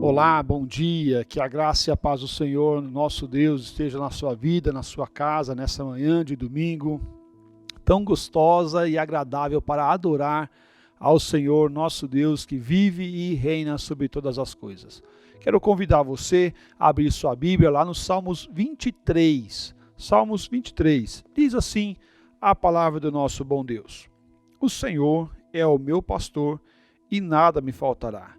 Olá, bom dia, que a graça e a paz do Senhor, nosso Deus, esteja na sua vida, na sua casa, nessa manhã de domingo, tão gostosa e agradável para adorar ao Senhor, nosso Deus, que vive e reina sobre todas as coisas. Quero convidar você a abrir sua Bíblia lá no Salmos 23. Salmos 23, diz assim a palavra do nosso bom Deus: O Senhor é o meu pastor e nada me faltará.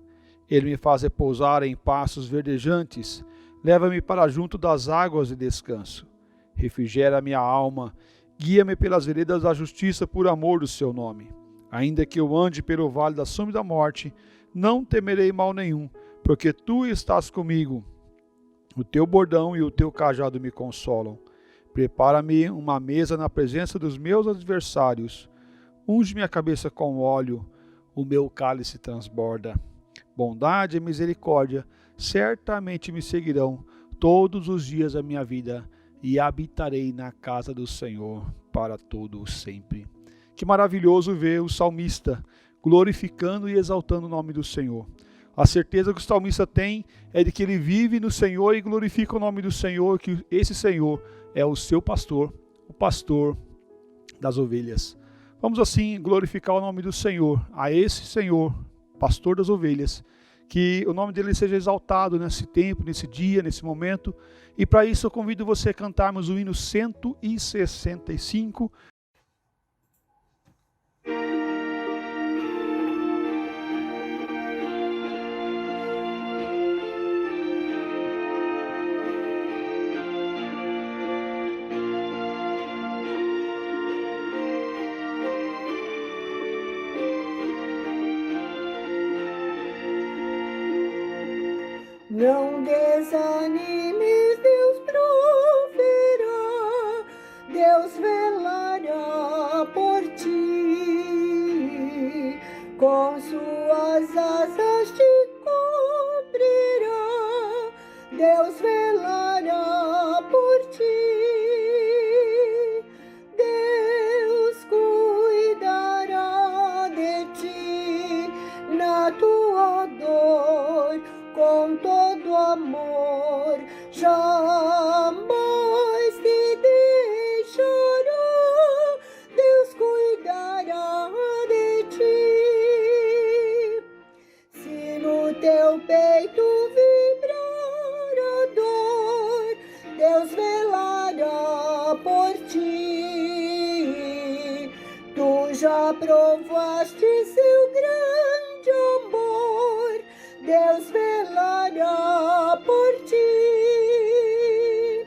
Ele me faz repousar em pastos verdejantes, leva-me para junto das águas de descanso. Refrigera a minha alma, guia-me pelas veredas da justiça por amor do seu nome. Ainda que eu ande pelo vale da sombra da morte, não temerei mal nenhum, porque tu estás comigo. O teu bordão e o teu cajado me consolam. Prepara-me uma mesa na presença dos meus adversários. Unge minha cabeça com óleo, o meu cálice transborda. Bondade e misericórdia certamente me seguirão todos os dias da minha vida e habitarei na casa do Senhor para todo o sempre. Que maravilhoso ver o salmista glorificando e exaltando o nome do Senhor. A certeza que o salmista tem é de que ele vive no Senhor e glorifica o nome do Senhor, que esse Senhor é o seu pastor, o pastor das ovelhas. Vamos assim glorificar o nome do Senhor, a esse Senhor, pastor das ovelhas, que o nome dele seja exaltado nesse tempo, nesse dia, nesse momento. E para isso eu convido você a cantarmos o hino 165. Não desanimes, Deus proverá, Deus velará por ti, com suas asas te cobrirá, Deus velará por ti, Deus cuidará de ti na tua dor, com todo amor, jamais te deixará, Deus cuidará de ti. Se no teu peito vibrar a dor, Deus velará por ti. Tu já provaste seu grande amor, Deus velará por ti,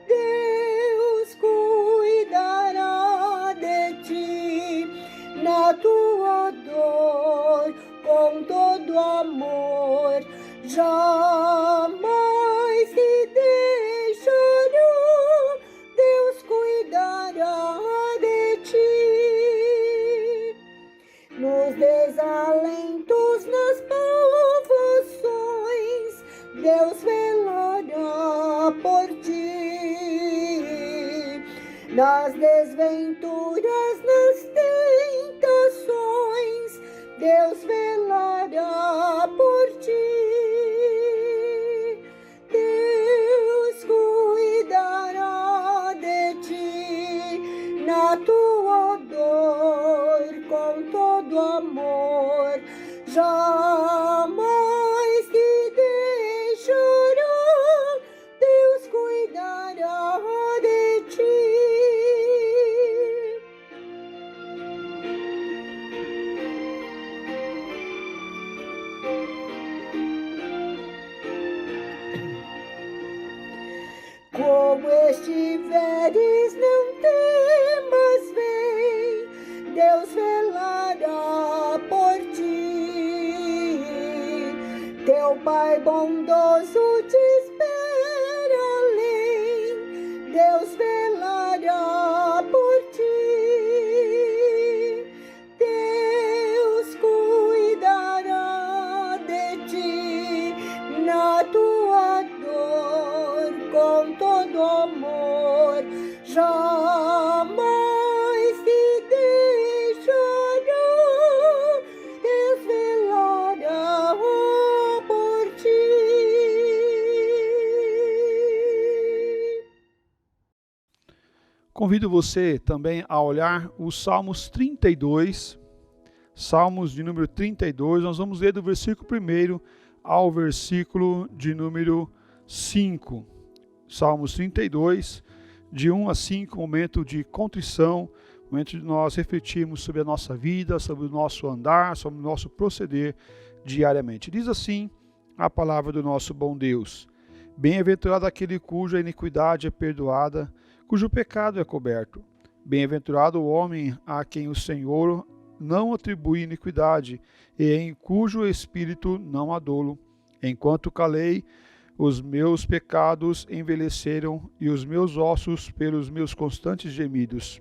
Deus cuidará de ti na tua dor, com todo amor, jamais te deixará, Deus cuidará de ti. Nos desalentos, nas provações, Deus velará por ti. Nas desventuras, nas tentações, Deus velará por ti. Deus cuidará de ti na tua dor, com todo amor, jamais te deixará, Deus cuidará de ti. Como estiveres, não temas, vem, Deus velará por ti. Teu Pai bondoso te espera além, Deus velará por ti. Deus cuidará de ti na tua dor, com todo amor, jamais te deixará, Deus velará por ti. Convido você também a olhar os Salmos 32, Salmos de número 32, nós vamos ler do versículo 1 ao versículo de número 5. Salmos 32, de 1 a 5, momento de contrição, momento de nós refletirmos sobre a nossa vida, sobre o nosso andar, sobre o nosso proceder diariamente. Diz assim a palavra do nosso bom Deus: Bem-aventurado aquele cuja iniquidade é perdoada, cujo pecado é coberto. Bem-aventurado o homem a quem o Senhor não atribui iniquidade, e em cujo espírito não há dolo. Enquanto calei, os meus pecados envelheceram, e os meus ossos pelos meus constantes gemidos.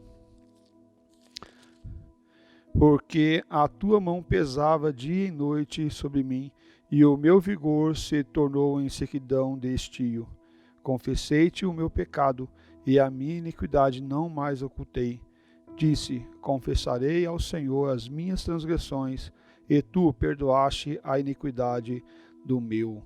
Porque a tua mão pesava dia e noite sobre mim, e o meu vigor se tornou em sequidão de estio. Confessei-te o meu pecado, e a minha iniquidade não mais ocultei. Disse: confessarei ao Senhor as minhas transgressões, e tu perdoaste a iniquidade do meu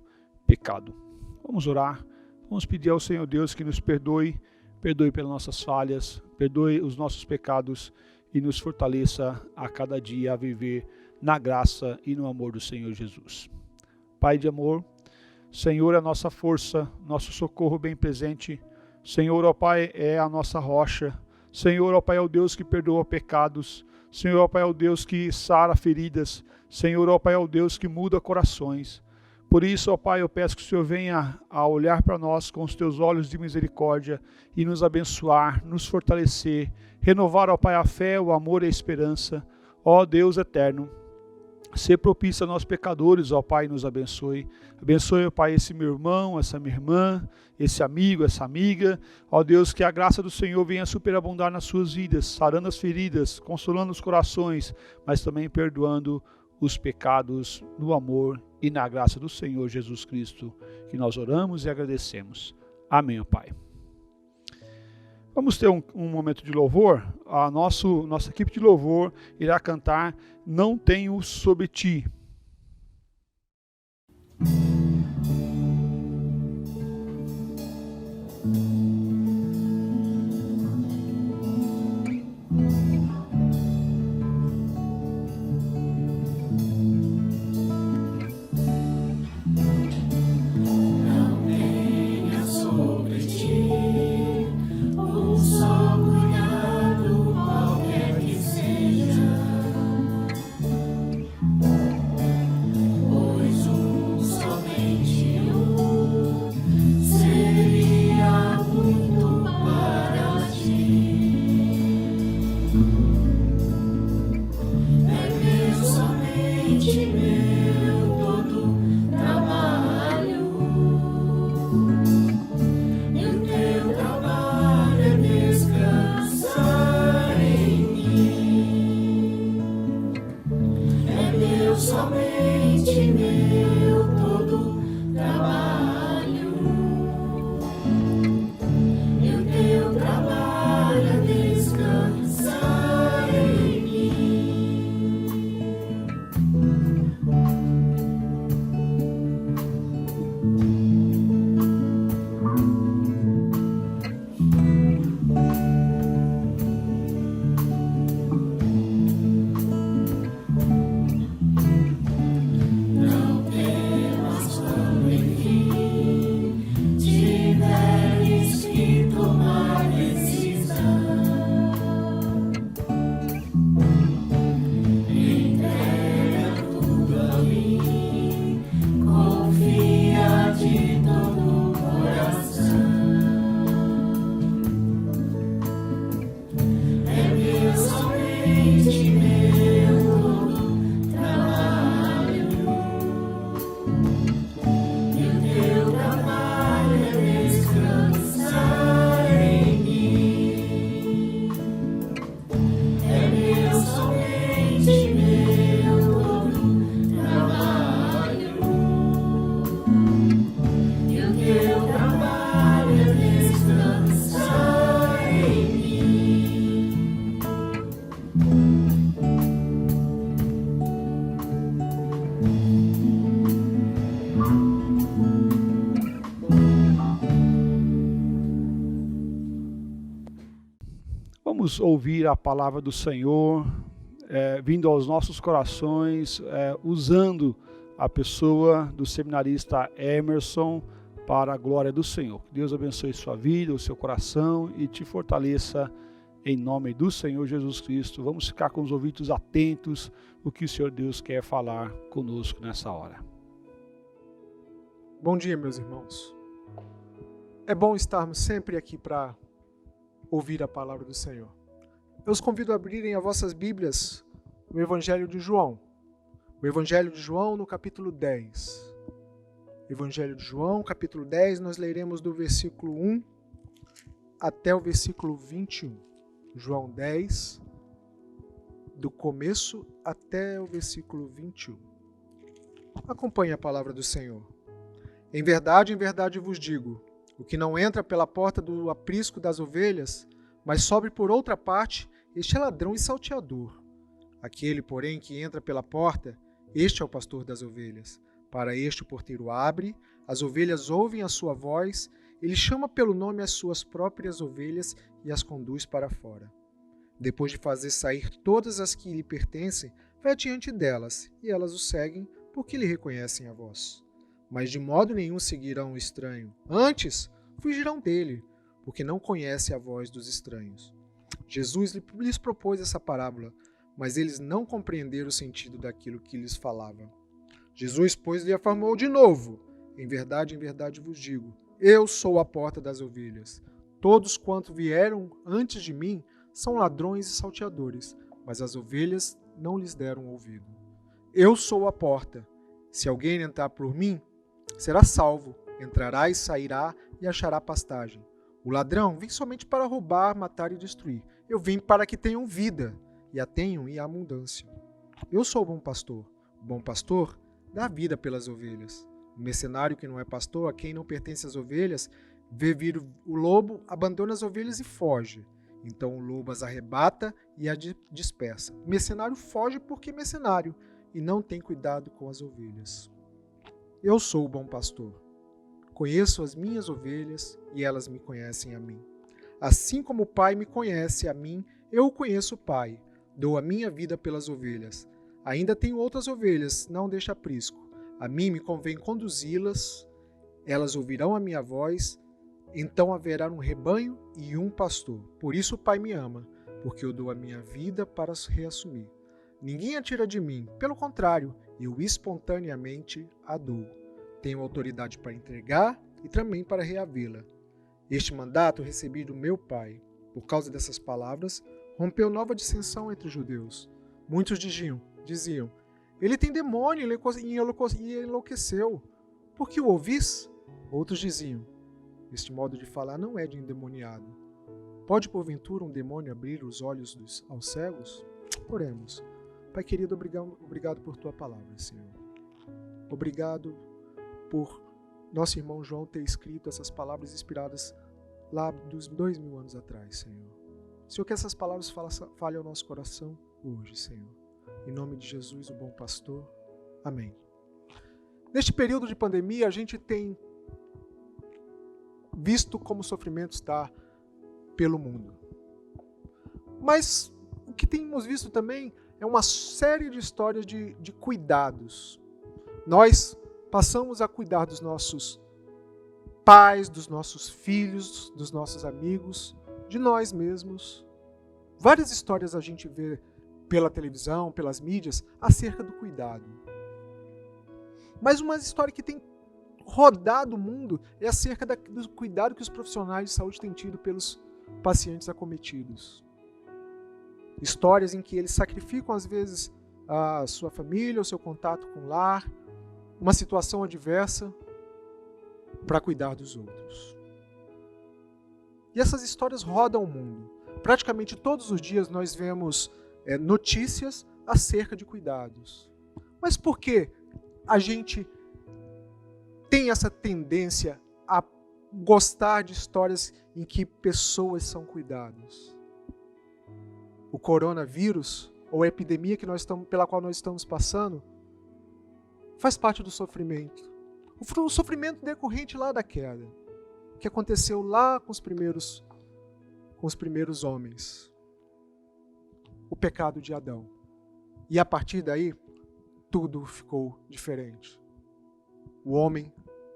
pecado. Vamos orar, vamos pedir ao Senhor Deus que nos perdoe pelas nossas falhas, perdoe os nossos pecados e nos fortaleça a cada dia a viver na graça e no amor do Senhor Jesus. Pai de amor, Senhor é a nossa força, nosso socorro bem presente. Senhor, ó Pai, é a nossa rocha. Senhor, ó Pai, é o Deus que perdoa pecados. Senhor, ó Pai, é o Deus que sara feridas. Senhor, ó Pai, é o Deus que muda corações. Por isso, ó Pai, eu peço que o Senhor venha a olhar para nós com os teus olhos de misericórdia e nos abençoar, nos fortalecer, renovar, ó Pai, a fé, o amor e a esperança. Ó Deus eterno, ser propício a nós pecadores, ó Pai, nos abençoe. Abençoe, ó Pai, esse meu irmão, essa minha irmã, esse amigo, essa amiga. Ó Deus, que a graça do Senhor venha superabundar nas suas vidas, sarando as feridas, consolando os corações, mas também perdoando os pecados no amor e na graça do Senhor Jesus Cristo, que nós oramos e agradecemos. Amém, ó Pai. Vamos ter um momento de louvor. A nossa equipe de louvor irá cantar Não Tenho Sobre Ti. Vamos ouvir a palavra do Senhor, vindo aos nossos corações, usando a pessoa do seminarista Emerson para a glória do Senhor. Que Deus abençoe sua vida, o seu coração e te fortaleça em nome do Senhor Jesus Cristo. Vamos ficar com os ouvidos atentos o que o Senhor Deus quer falar conosco nessa hora. Bom dia, meus irmãos. É bom estarmos sempre aqui para ouvir a palavra do Senhor. Eu os convido a abrirem as vossas Bíblias no Evangelho de João. O Evangelho de João no capítulo 10. Evangelho de João, capítulo 10, nós leremos do versículo 1 até o versículo 21. João 10, do começo até o versículo 21. Acompanhe a palavra do Senhor. Em verdade vos digo, o que não entra pela porta do aprisco das ovelhas, mas sobe por outra parte, este é ladrão e salteador. Aquele, porém, que entra pela porta, este é o pastor das ovelhas. Para este o porteiro abre, as ovelhas ouvem a sua voz, ele chama pelo nome as suas próprias ovelhas e as conduz para fora. Depois de fazer sair todas as que lhe pertencem, vai adiante delas, e elas o seguem, porque lhe reconhecem a voz. Mas de modo nenhum seguirão o estranho. Antes, fugirão dele, porque não conhece a voz dos estranhos. Jesus lhes propôs essa parábola, mas eles não compreenderam o sentido daquilo que lhes falava. Jesus, pois, lhe afirmou de novo: em verdade vos digo, eu sou a porta das ovelhas. Todos quanto vieram antes de mim são ladrões e salteadores, mas as ovelhas não lhes deram ouvido. Eu sou a porta. Se alguém entrar por mim, será salvo, entrará e sairá e achará pastagem. O ladrão vem somente para roubar, matar e destruir. Eu vim para que tenham vida, e a tenham em abundância. Eu sou o bom pastor. O bom pastor dá vida pelas ovelhas. O mercenário que não é pastor, a quem não pertence as ovelhas, vê vir o lobo, abandona as ovelhas e foge. Então o lobo as arrebata e as dispersa. O mercenário foge porque é mercenário e não tem cuidado com as ovelhas. Eu sou o bom pastor. Conheço as minhas ovelhas e elas me conhecem a mim. Assim como o Pai me conhece a mim, eu conheço o Pai. Dou a minha vida pelas ovelhas. Ainda tenho outras ovelhas, não deixa aprisco. A mim me convém conduzi-las, elas ouvirão a minha voz, então haverá um rebanho e um pastor. Por isso o Pai me ama, porque eu dou a minha vida para reassumir. Ninguém a tira de mim, pelo contrário, eu espontaneamente a dou. Tenho autoridade para entregar e também para reavê-la. Este mandato recebi do meu Pai. Por causa dessas palavras, rompeu nova dissensão entre os judeus. Muitos diziam, ele tem demônio e enlouqueceu. Por que o ouvis? Outros diziam, este modo de falar não é de endemoniado. Pode, porventura, um demônio abrir os olhos aos cegos? Oremos. Pai querido, obrigado por tua palavra, Senhor. Obrigado por nosso irmão João ter escrito essas palavras inspiradas lá dos 2000 anos atrás, Senhor. Senhor, que essas palavras falem ao nosso coração hoje, Senhor. Em nome de Jesus, o bom pastor. Amém. Neste período de pandemia, a gente tem visto como o sofrimento está pelo mundo. Mas o que temos visto também é uma série de histórias de cuidados. Nós passamos a cuidar dos nossos pais, dos nossos filhos, dos nossos amigos, de nós mesmos. Várias histórias a gente vê pela televisão, pelas mídias, acerca do cuidado. Mas uma história que tem rodado o mundo é acerca do cuidado que os profissionais de saúde têm tido pelos pacientes acometidos. Histórias em que eles sacrificam, às vezes, a sua família, o seu contato com o lar, uma situação adversa, para cuidar dos outros. E essas histórias rodam o mundo. Praticamente todos os dias nós vemos notícias acerca de cuidados. Mas por que a gente tem essa tendência a gostar de histórias em que pessoas são cuidadas? O coronavírus, ou a epidemia pela qual nós estamos passando, faz parte do sofrimento. O sofrimento decorrente lá da queda, que aconteceu lá com os primeiros homens. o pecado de Adão. E a partir daí, tudo ficou diferente. O homem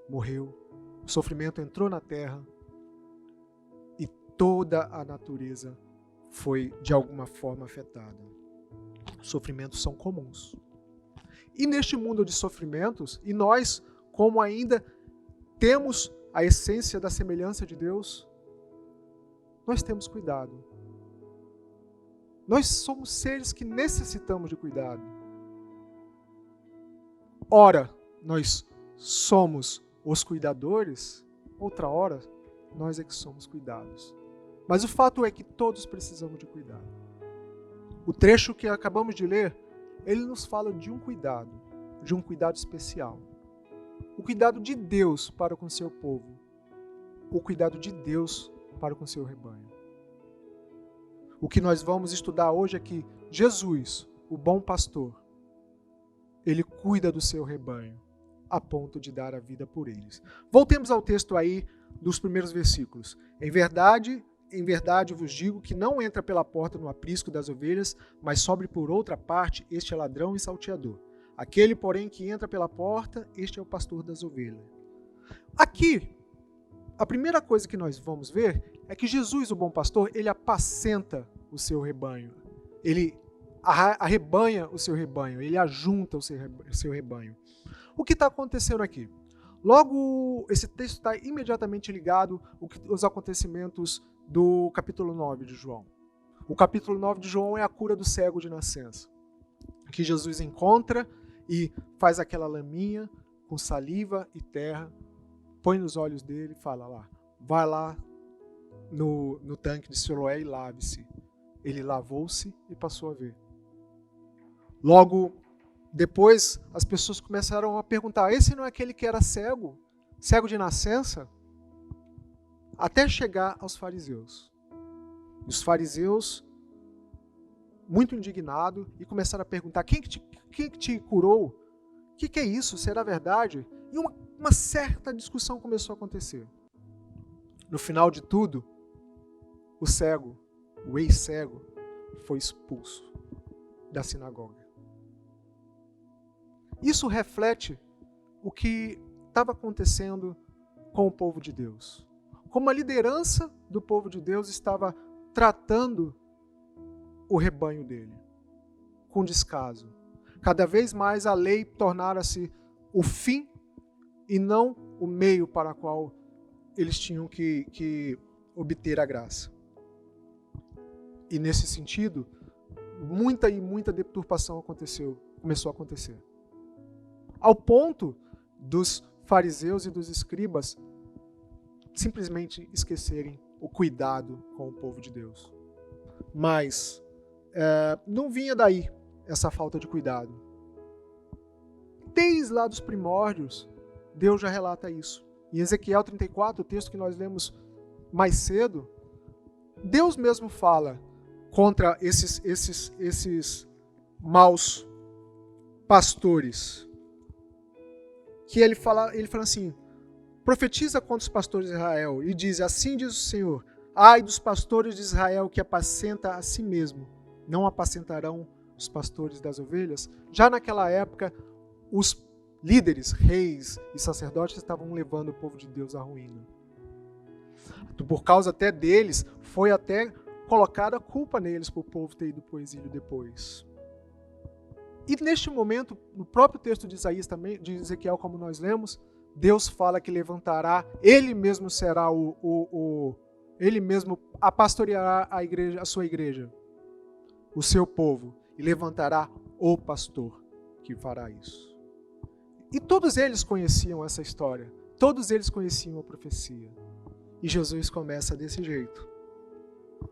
morreu, o sofrimento entrou na terra e toda a natureza foi de alguma forma afetada. Os sofrimentos são comuns. E neste mundo de sofrimentos, e nós, como ainda temos a essência da semelhança de Deus, nós temos cuidado. Nós somos seres que necessitamos de cuidado. Ora, nós somos os cuidadores, outra hora, nós é que somos cuidados. Mas o fato é que todos precisamos de cuidado. O trecho que acabamos de ler, ele nos fala de um cuidado especial. O cuidado de Deus para com seu povo. O cuidado de Deus para com seu rebanho. O que nós vamos estudar hoje é que Jesus, o bom pastor, ele cuida do seu rebanho, a ponto de dar a vida por eles. Voltemos ao texto aí dos primeiros versículos. Em verdade vos digo que não entra pela porta no aprisco das ovelhas, mas sobe por outra parte, este é ladrão e salteador. Aquele, porém, que entra pela porta, este é o pastor das ovelhas. Aqui, a primeira coisa que nós vamos ver é que Jesus, o bom pastor, ele apacenta o seu rebanho. Ele arrebanha o seu rebanho, ele ajunta o seu rebanho. O que está acontecendo aqui? Logo, esse texto está imediatamente ligado aos acontecimentos do capítulo 9 de João. O capítulo 9 de João é a cura do cego de nascença, que Jesus encontra e faz aquela laminha com saliva e terra, põe nos olhos dele e fala lá, vai lá no tanque de Siloé e lave-se. Ele lavou-se e passou a ver. Logo depois, as pessoas começaram a perguntar, esse não é aquele que era cego? Cego de nascença? Até chegar aos fariseus. Os fariseus, muito indignados, e começaram a perguntar, quem que te curou? O que é isso? Será verdade? E uma certa discussão começou a acontecer. No final de tudo, o cego, o ex-cego, foi expulso da sinagoga. Isso reflete o que estava acontecendo com o povo de Deus. Como a liderança do povo de Deus estava tratando o rebanho dele com descaso. Cada vez mais a lei tornara-se o fim e não o meio para o qual eles tinham que obter a graça. E nesse sentido, muita deturpação começou a acontecer. Ao ponto dos fariseus e dos escribas simplesmente esquecerem o cuidado com o povo de Deus. Mas não vinha daí essa falta de cuidado. Desde lá dos primórdios, Deus já relata isso. Em Ezequiel 34, o texto que nós lemos mais cedo, Deus mesmo fala contra esses maus pastores. Que ele fala assim, profetiza contra os pastores de Israel e diz, assim diz o Senhor, ai dos pastores de Israel que apacenta a si mesmo, não apacentarão os pastores das ovelhas? Já naquela época, os líderes, reis e sacerdotes estavam levando o povo de Deus à ruína. Por causa até deles, foi até colocada a culpa neles por o povo ter ido para o exílio depois. E neste momento, no próprio texto de Isaías também, de Ezequiel, como nós lemos, Deus fala que levantará, Ele mesmo será Ele mesmo pastoreará a sua igreja, o seu povo, e levantará o pastor que fará isso. E todos eles conheciam essa história, todos eles conheciam a profecia. E Jesus começa desse jeito.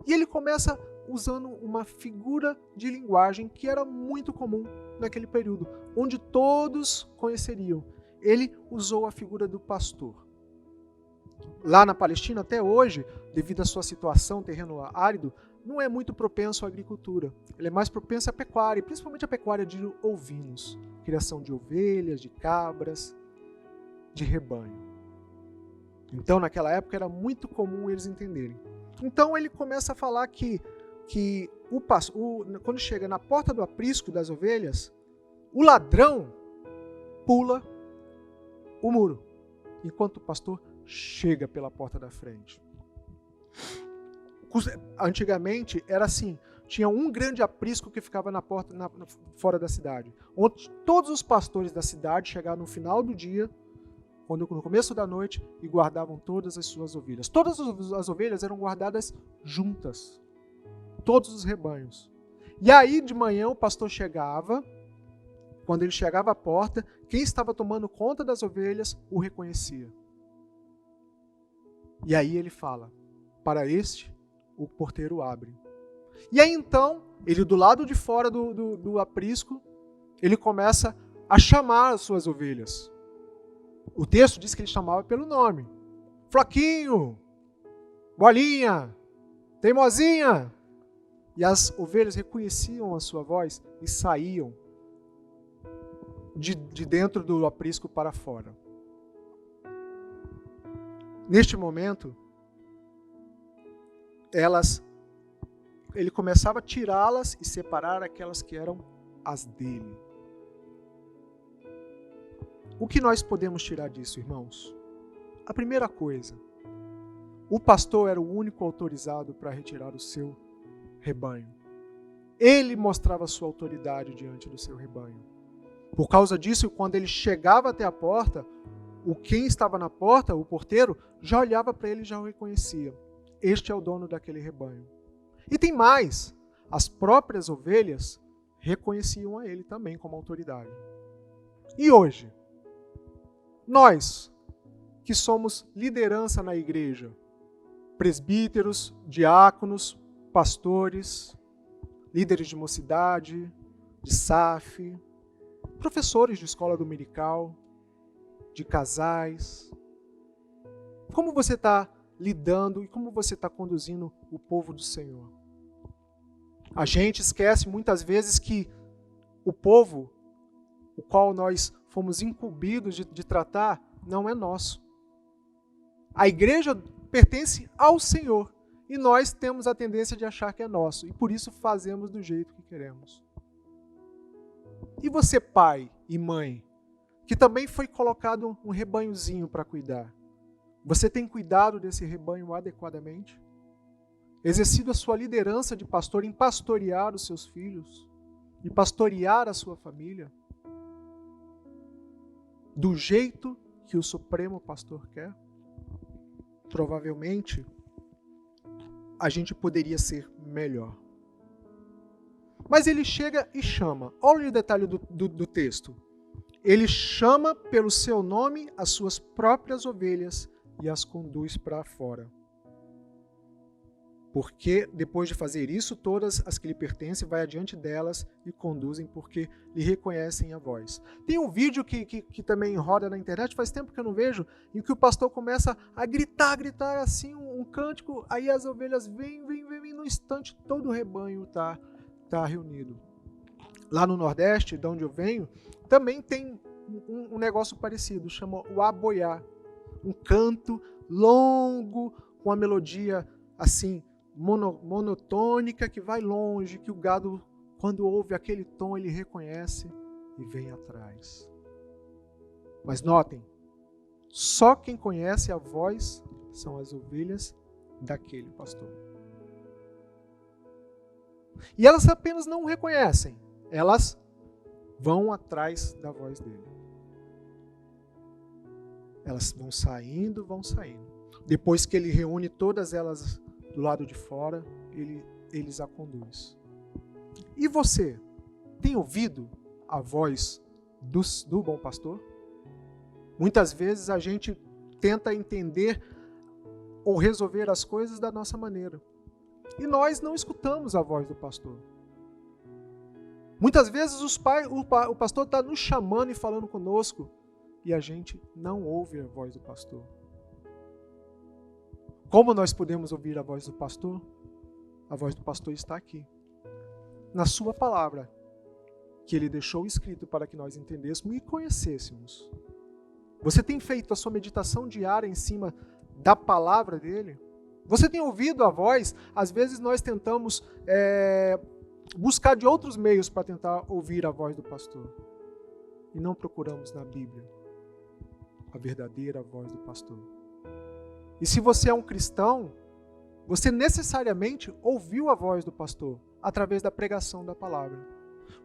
E ele começa usando uma figura de linguagem que era muito comum naquele período, onde todos conheceriam. Ele usou a figura do pastor. Lá na Palestina, até hoje, devido à sua situação, terreno árido, não é muito propenso à agricultura. Ele é mais propenso à pecuária, principalmente à pecuária de ovinos, criação de ovelhas, de cabras, de rebanho. Então, naquela época, era muito comum eles entenderem. Então, ele começa a falar que que quando chega na porta do aprisco das ovelhas, o ladrão pula o muro, enquanto o pastor chega pela porta da frente. Antigamente era assim, tinha um grande aprisco que ficava na porta fora da cidade, onde todos os pastores da cidade chegavam no final do dia, no começo da noite, e guardavam todas as suas ovelhas. Todas as ovelhas eram guardadas juntas, todos os rebanhos. E aí de manhã o pastor chegava, quando ele chegava à porta, quem estava tomando conta das ovelhas o reconhecia. E aí ele fala, para este o porteiro abre. E aí então, ele do lado de fora do aprisco, ele começa a chamar as suas ovelhas. O texto diz que ele chamava pelo nome. Floquinho, Bolinha, Teimosinha. E as ovelhas reconheciam a sua voz e saíam de dentro do aprisco para fora. Neste momento, ele começava a tirá-las e separar aquelas que eram as dele. O que nós podemos tirar disso, irmãos? A primeira coisa, o pastor era o único autorizado para retirar o seu rebanho. Ele mostrava sua autoridade diante do seu rebanho. Por causa disso, quando ele chegava até a porta, quem estava na porta, o porteiro, já olhava para ele e já o reconhecia. Este é o dono daquele rebanho. E tem mais, as próprias ovelhas reconheciam a ele também como autoridade. E hoje, nós que somos liderança na igreja, presbíteros, diáconos, pastores, líderes de mocidade, de SAF, professores de escola dominical, de casais, como você está lidando e como você está conduzindo o povo do Senhor? A gente esquece muitas vezes que o povo, o qual nós fomos incumbidos de tratar, não é nosso. A igreja pertence ao Senhor e nós temos a tendência de achar que é nosso e por isso fazemos do jeito que queremos. E você, pai e mãe, que também foi colocado um rebanhozinho para cuidar, você tem cuidado desse rebanho adequadamente? Exercido a sua liderança de pastor em pastorear os seus filhos e pastorear a sua família do jeito que o Supremo Pastor quer? Provavelmente a gente poderia ser melhor. Mas ele chega e chama. Olha o detalhe do texto. Ele chama pelo seu nome as suas próprias ovelhas e as conduz para fora. Porque depois de fazer isso, todas as que lhe pertencem vai adiante delas e conduzem porque lhe reconhecem a voz. Tem um vídeo que também roda na internet, faz tempo que eu não vejo, em que o pastor começa a gritar assim um cântico, aí as ovelhas vêm, e no instante todo o rebanho está reunido. Lá no Nordeste, de onde eu venho, também tem um negócio parecido, chama o aboiá. Um canto longo, com a melodia assim, monotônica, que vai longe, que o gado, quando ouve aquele tom, ele reconhece e vem atrás. Mas notem, só quem conhece a voz são as ovelhas daquele pastor. E elas apenas não o reconhecem, elas vão atrás da voz dele. Elas vão saindo. Depois que ele reúne todas elas do lado de fora, eles a conduz. E você, tem ouvido a voz do bom pastor? Muitas vezes a gente tenta entender ou resolver as coisas da nossa maneira. E nós não escutamos a voz do pastor. Muitas vezes o pastor está nos chamando e falando conosco, e a gente não ouve a voz do pastor. Como nós podemos ouvir a voz do pastor? A voz do pastor está aqui, na sua palavra, que ele deixou escrito para que nós entendêssemos e conhecêssemos. Você tem feito a sua meditação diária em cima da palavra dele? Você tem ouvido a voz? Às vezes nós tentamos buscar de outros meios para tentar ouvir a voz do pastor. E não procuramos na Bíblia a verdadeira voz do pastor. E se você é um cristão, você necessariamente ouviu a voz do pastor através da pregação da palavra.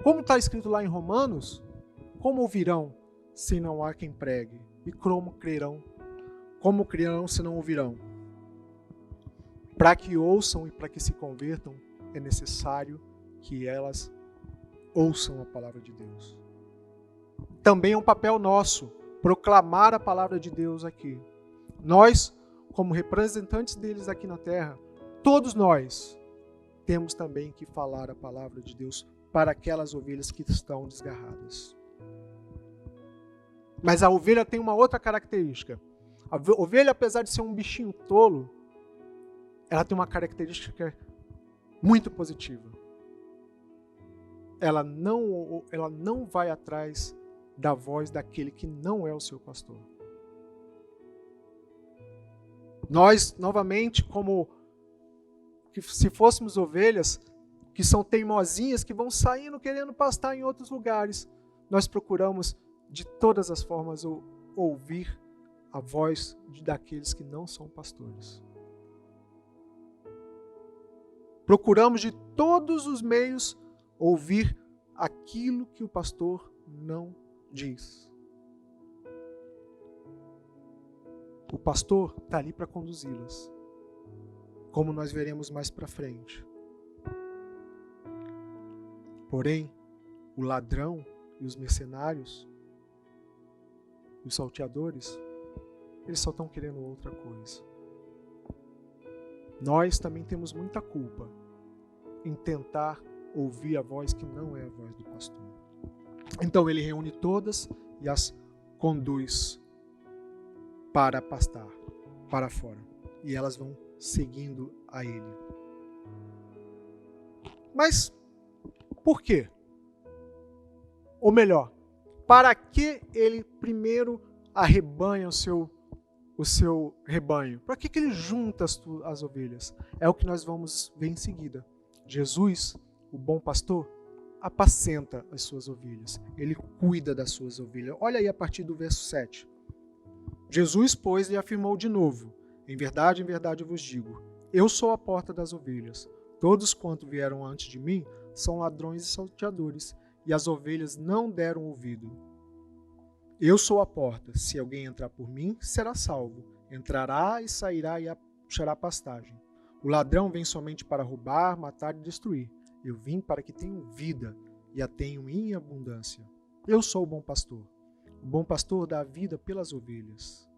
Como está escrito lá em Romanos, como ouvirão se não há quem pregue? E como crerão se não ouvirão? Para que ouçam e para que se convertam, é necessário que elas ouçam a palavra de Deus. Também é um papel nosso proclamar a palavra de Deus aqui. Nós, como representantes deles aqui na terra, todos nós temos também que falar a palavra de Deus para aquelas ovelhas que estão desgarradas. Mas a ovelha tem uma outra característica. A ovelha, apesar de ser um bichinho tolo, ela tem uma característica muito positiva. Ela não vai atrás da voz daquele que não é o seu pastor. Nós, novamente, como que se fôssemos ovelhas que são teimosinhas, que vão saindo querendo pastar em outros lugares, nós procuramos de todas as formas ouvir a voz daqueles que não são pastores. Procuramos de todos os meios ouvir aquilo que o pastor não diz. O pastor está ali para conduzi-las, como nós veremos mais para frente. Porém, o ladrão e os mercenários, os salteadores, eles só estão querendo outra coisa. Nós também temos muita culpa em tentar ouvir a voz que não é a voz do pastor. Então ele reúne todas e as conduz para pastar, para fora. E elas vão seguindo a ele. Mas por quê? Ou melhor, para que ele primeiro arrebanha o seu rebanho? Para que ele junta as ovelhas? É o que nós vamos ver em seguida. Jesus, o bom pastor, apacenta as suas ovelhas. Ele cuida das suas ovelhas. Olha aí a partir do verso 7. Jesus, pois, lhe afirmou de novo: em verdade eu vos digo, eu sou a porta das ovelhas. Todos quanto vieram antes de mim são ladrões e salteadores, e as ovelhas não deram ouvido. Eu sou a porta. Se alguém entrar por mim, será salvo. Entrará e sairá e achará pastagem. O ladrão vem somente para roubar, matar e destruir. Eu vim para que tenham vida e a tenham em abundância. Eu sou o bom pastor. O bom pastor dá a vida pelas ovelhas.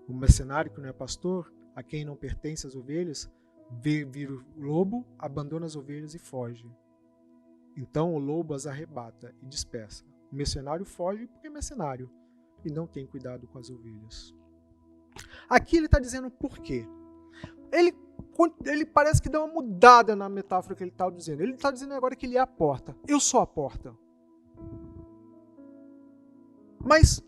O mercenário que não é pastor, a quem não pertence as ovelhas, vê vir o lobo, abandona as ovelhas e foge. Então o lobo as arrebata e dispersa. O mercenário foge porque é mercenário e não tem cuidado com as ovelhas. Aqui ele está dizendo por quê. Ele parece que dá uma mudada na metáfora que ele está dizendo. Ele está dizendo agora que ele é a porta. Eu sou a porta. Mas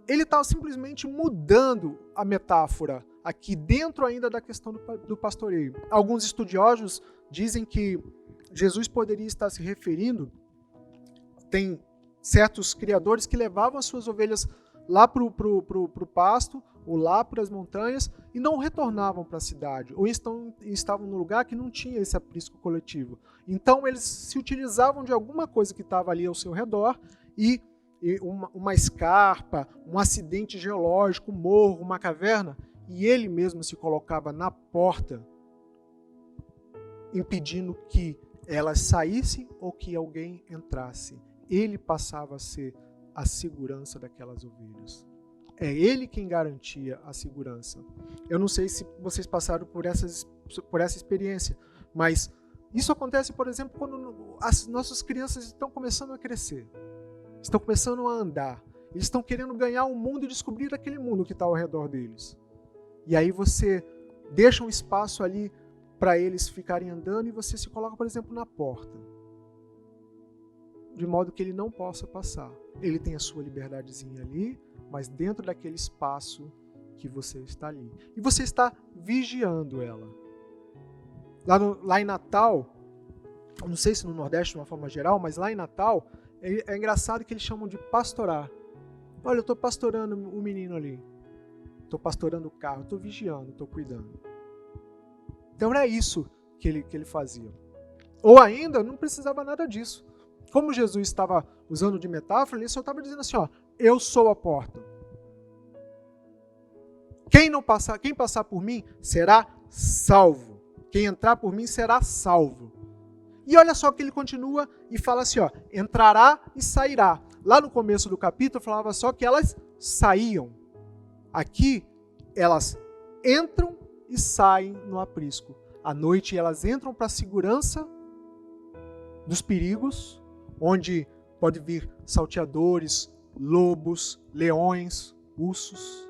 ele está simplesmente mudando a metáfora aqui dentro ainda da questão do pastoreio. Alguns estudiosos dizem que Jesus poderia estar se referindo, tem certos criadores que levavam as suas ovelhas lá para o pasto, ou lá para as montanhas, e não retornavam para a cidade, ou estavam num lugar que não tinha esse aprisco coletivo. Então eles se utilizavam de alguma coisa que estava ali ao seu redor, e uma escarpa, um acidente geológico, um morro, uma caverna, e ele mesmo se colocava na porta, impedindo que elas saíssem ou que alguém entrasse. Ele passava a ser a segurança daquelas ovelhas. É ele quem garantia a segurança. Eu não sei se vocês passaram por essa experiência, mas isso acontece, por exemplo, quando as nossas crianças estão começando a crescer, estão começando a andar, eles estão querendo ganhar o mundo e descobrir aquele mundo que está ao redor deles. E aí você deixa um espaço ali para eles ficarem andando e você se coloca, por exemplo, na porta, de modo que ele não possa passar. Ele tem a sua liberdadezinha ali, mas dentro daquele espaço que você está ali. E você está vigiando ela. Lá em Natal, não sei se no Nordeste de uma forma geral, mas lá em Natal, é engraçado que eles chamam de pastorar. Olha, eu estou pastorando o menino ali. Estou pastorando o carro, estou vigiando, estou cuidando. Então era isso que ele fazia. Ou ainda, não precisava nada disso. Como Jesus estava usando de metáfora, ele só estava dizendo assim, ó, eu sou a porta. Quem passar por mim será salvo. Quem entrar por mim será salvo. E olha só que ele continua e fala assim, ó, entrará e sairá. Lá no começo do capítulo falava só que elas saíam. Aqui elas entram e saem no aprisco. À noite elas entram para a segurança dos perigos, onde pode vir salteadores, lobos, leões, ursos.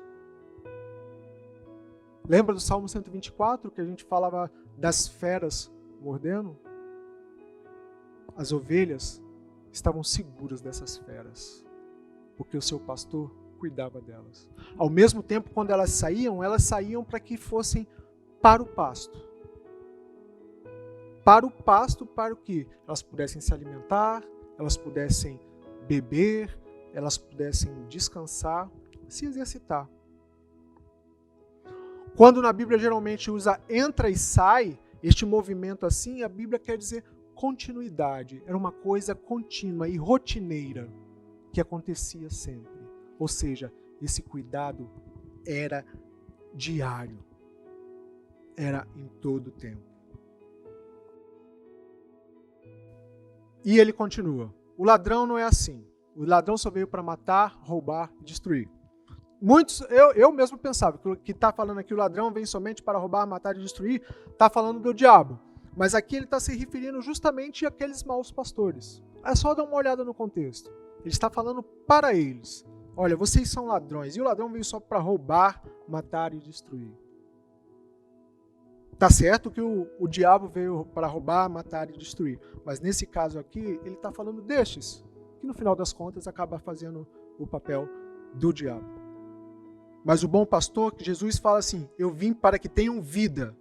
Lembra do Salmo 124, que a gente falava das feras mordendo? As ovelhas estavam seguras dessas feras, porque o seu pastor cuidava delas. Ao mesmo tempo, quando elas saíam para que fossem para o pasto. Para o pasto, para o que? Elas pudessem se alimentar, elas pudessem beber, elas pudessem descansar, se exercitar. Quando na Bíblia geralmente usa entra e sai, este movimento assim, a Bíblia quer dizer continuidade. Era uma coisa contínua e rotineira que acontecia sempre. Ou seja, esse cuidado era diário. Era em todo o tempo. E ele continua. O ladrão não é assim. O ladrão só veio para matar, roubar e destruir. Muitos, eu mesmo pensava que está falando aqui o ladrão vem somente para roubar, matar e destruir, está falando do diabo. Mas aqui ele está se referindo justamente àqueles maus pastores. É só dar uma olhada no contexto. Ele está falando para eles. Olha, vocês são ladrões. E o ladrão veio só para roubar, matar e destruir. Tá certo que o diabo veio para roubar, matar e destruir. Mas nesse caso aqui, ele está falando destes, que no final das contas acaba fazendo o papel do diabo. Mas o bom pastor, que Jesus fala assim, eu vim para que tenham vida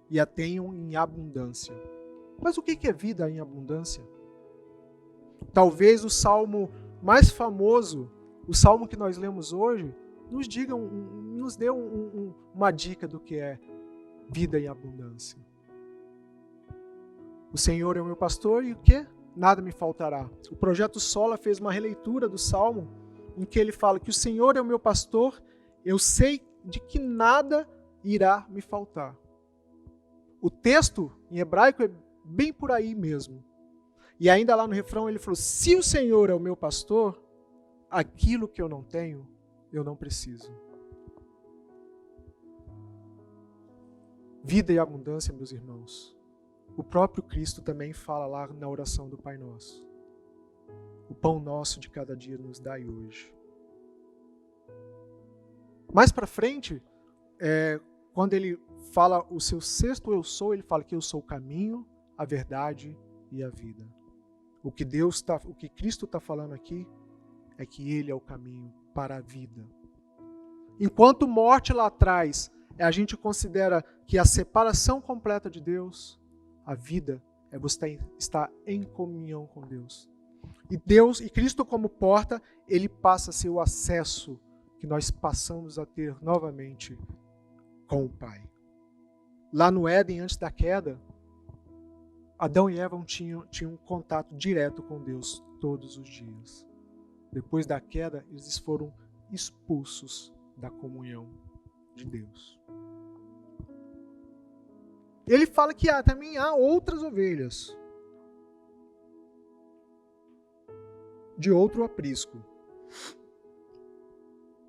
e a tenham em abundância. Mas o que é vida em abundância? Talvez o salmo mais famoso, o salmo que nós lemos hoje, nos dê uma dica do que é vida em abundância. O Senhor é o meu pastor e o quê? Nada me faltará. O Projeto Sola fez uma releitura do salmo em que ele fala que o Senhor é o meu pastor, eu sei de que nada irá me faltar. O texto em hebraico é bem por aí mesmo. E ainda lá no refrão ele falou, se o Senhor é o meu pastor, aquilo que eu não tenho, eu não preciso. Vida e abundância, meus irmãos. O próprio Cristo também fala lá na oração do Pai Nosso. O pão nosso de cada dia nos dai hoje. Mais para frente, quando ele fala o seu sexto eu sou, ele fala que eu sou o caminho, a verdade e a vida. O que Cristo está falando aqui é que ele é o caminho para a vida. Enquanto morte lá atrás, a gente considera que a separação completa de Deus, a vida é você estar em comunhão com Deus. E Cristo como porta, ele passa a ser o acesso que nós passamos a ter novamente com o Pai. Lá no Éden, antes da queda, Adão e Eva tinham um contato direto com Deus todos os dias. Depois da queda, eles foram expulsos da comunhão de Deus. Ele fala que também há outras ovelhas de outro aprisco.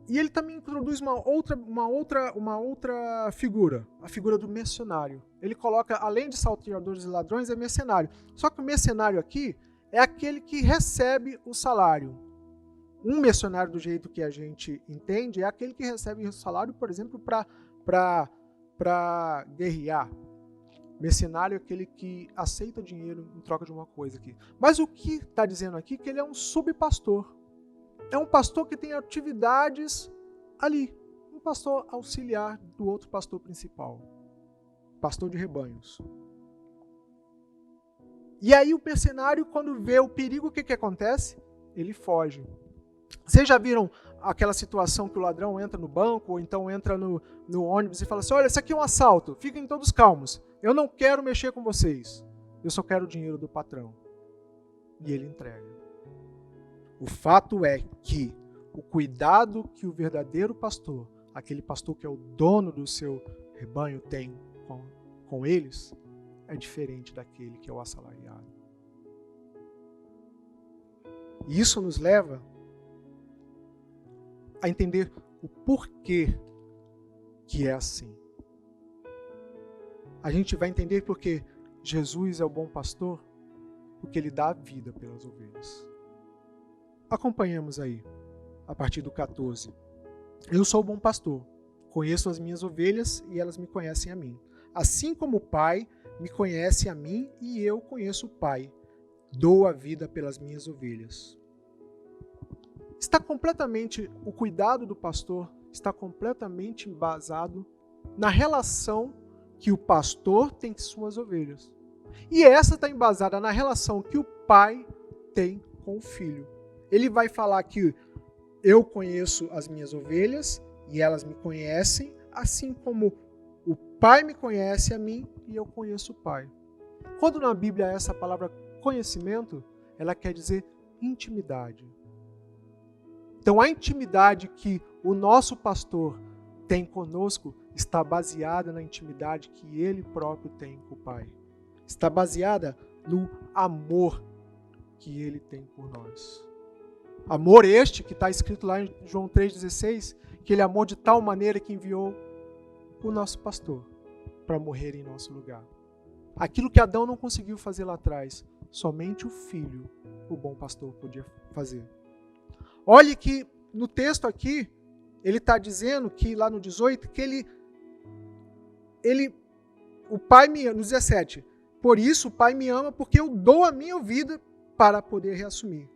E ele também introduz uma outra figura, a figura do mercenário. Ele coloca, além de salteadores e ladrões, é mercenário. Só que o mercenário aqui é aquele que recebe o salário. Um mercenário, do jeito que a gente entende, é aquele que recebe o salário, por exemplo, para guerrear. Mercenário é aquele que aceita dinheiro em troca de uma coisa aqui. Mas o que está dizendo aqui é que ele é um subpastor. É um pastor que tem atividades ali, um pastor auxiliar do outro pastor principal, pastor de rebanhos. E aí o mercenário, quando vê o perigo, o que acontece? Ele foge. Vocês já viram aquela situação que o ladrão entra no banco, ou então entra no ônibus e fala assim, olha, isso aqui é um assalto, fiquem todos calmos, eu não quero mexer com vocês, eu só quero o dinheiro do patrão. E ele entrega. O fato é que o cuidado que o verdadeiro pastor, aquele pastor que é o dono do seu rebanho, tem com eles, é diferente daquele que é o assalariado. E isso nos leva a entender o porquê que é assim. A gente vai entender porque Jesus é o bom pastor, porque ele dá a vida pelas ovelhas. Acompanhemos aí, a partir do 14. Eu sou o bom pastor, conheço as minhas ovelhas e elas me conhecem a mim. Assim como o Pai me conhece a mim e eu conheço o Pai, dou a vida pelas minhas ovelhas. O cuidado do pastor está completamente embasado na relação que o pastor tem com suas ovelhas. E essa está embasada na relação que o pai tem com o filho. Ele vai falar que eu conheço as minhas ovelhas e elas me conhecem, assim como o pai me conhece a mim e eu conheço o pai. Quando na Bíblia essa palavra conhecimento, ela quer dizer intimidade. Então a intimidade que o nosso pastor tem conosco está baseada na intimidade que ele próprio tem com o Pai. Está baseada no amor que ele tem por nós. Amor este que está escrito lá em João 3,16, que ele amou de tal maneira que enviou o nosso pastor para morrer em nosso lugar. Aquilo que Adão não conseguiu fazer lá atrás, somente o Filho, o bom pastor, podia fazer. Olhe que no texto aqui, ele está dizendo que lá no 18, que o Pai me ama, no 17, por isso o Pai me ama porque eu dou a minha vida para poder reassumir.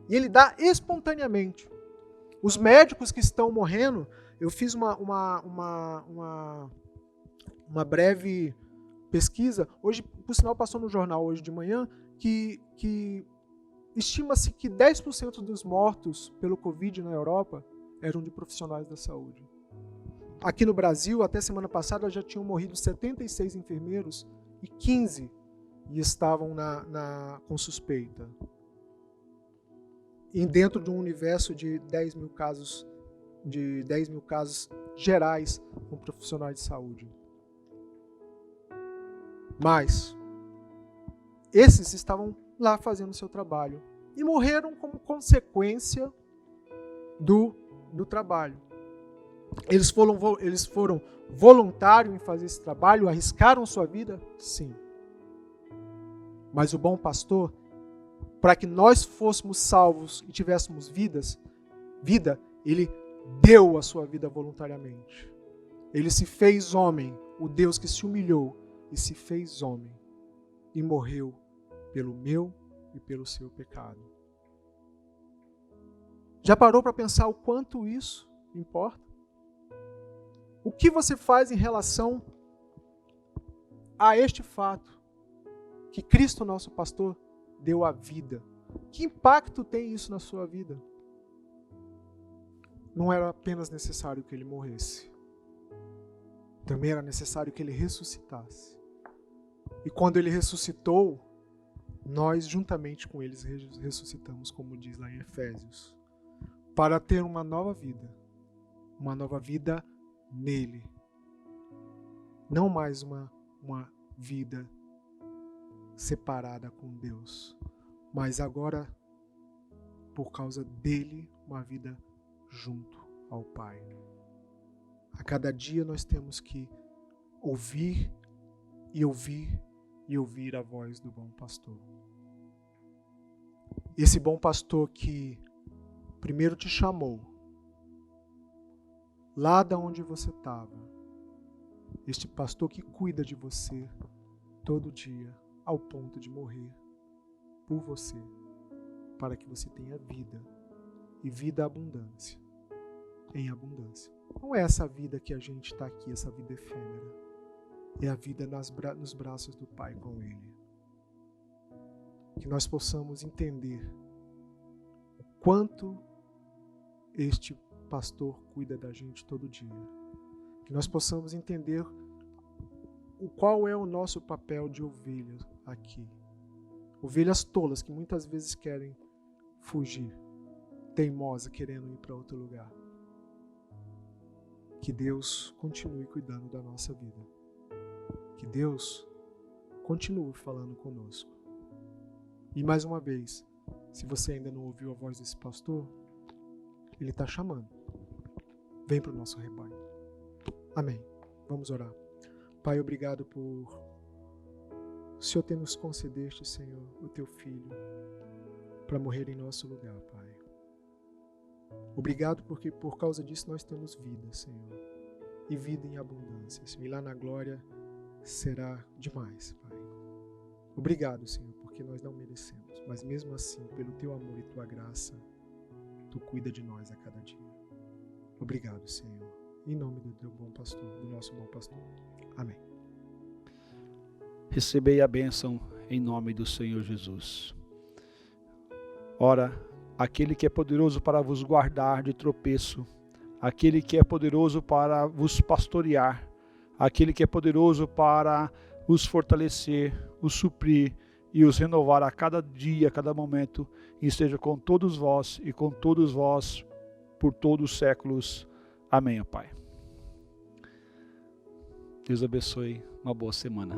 E ele dá espontaneamente. Os médicos que estão morrendo, eu fiz uma breve pesquisa, hoje, por sinal, passou no jornal hoje de manhã, que estima-se que 10% dos mortos pelo Covid na Europa eram de profissionais da saúde. Aqui no Brasil, até semana passada, já tinham morrido 76 enfermeiros e 15 estavam com suspeita. E dentro de um universo de 10 mil casos gerais com profissionais de saúde. Mas esses estavam lá fazendo o seu trabalho e morreram como consequência do trabalho. Eles foram voluntários em fazer esse trabalho, arriscaram sua vida? Sim. Mas o bom pastor, para que nós fôssemos salvos e tivéssemos vida, ele deu a sua vida voluntariamente. Ele se fez homem, o Deus que se humilhou e se fez homem e morreu pelo meu e pelo seu pecado. Já parou para pensar o quanto isso importa? O que você faz em relação a este fato? Que Cristo, nosso pastor, deu a vida. Que impacto tem isso na sua vida? Não era apenas necessário que ele morresse. Também era necessário que ele ressuscitasse. E quando ele ressuscitou, nós juntamente com eles ressuscitamos, como diz lá em Efésios, para ter uma nova vida nele. Não mais uma vida separada com Deus, mas agora, por causa dele, uma vida junto ao Pai. A cada dia nós temos que ouvir e ouvir e ouvir a voz do bom pastor. Esse bom pastor que primeiro te chamou, lá da onde você estava. Este pastor que cuida de você todo dia, ao ponto de morrer por você, para que você tenha vida e vida abundância. em abundância. Não é essa vida que a gente está aqui, essa vida efêmera. É a vida nos braços do Pai com Ele. Que nós possamos entender o quanto este pastor cuida da gente todo dia. Que nós possamos entender qual é o nosso papel de ovelha aqui. Ovelhas tolas que muitas vezes querem fugir, teimosa, querendo ir para outro lugar. Que Deus continue cuidando da nossa vida. Que Deus continue falando conosco. E mais uma vez, se você ainda não ouviu a voz desse pastor, ele está chamando. Vem para o nosso rebanho. Amém. Vamos orar. Pai, obrigado por o Senhor ter nos concedeste, Senhor, o Teu Filho, para morrer em nosso lugar, Pai. Obrigado porque por causa disso nós temos vida, Senhor, e vida em abundância, Senhor. E lá na glória será demais, Pai. Obrigado, Senhor, porque nós não merecemos, mas mesmo assim, pelo Teu amor e Tua graça, Tu cuida de nós a cada dia. Obrigado, Senhor. Em nome do Teu bom pastor, do nosso bom pastor. Amém. Recebei a bênção em nome do Senhor Jesus. Ora, aquele que é poderoso para vos guardar de tropeço, aquele que é poderoso para vos pastorear, aquele que é poderoso para os fortalecer, os suprir e os renovar a cada dia, a cada momento, e esteja com todos vós e com todos vós por todos os séculos. Amém, ó Pai. Deus abençoe, uma boa semana.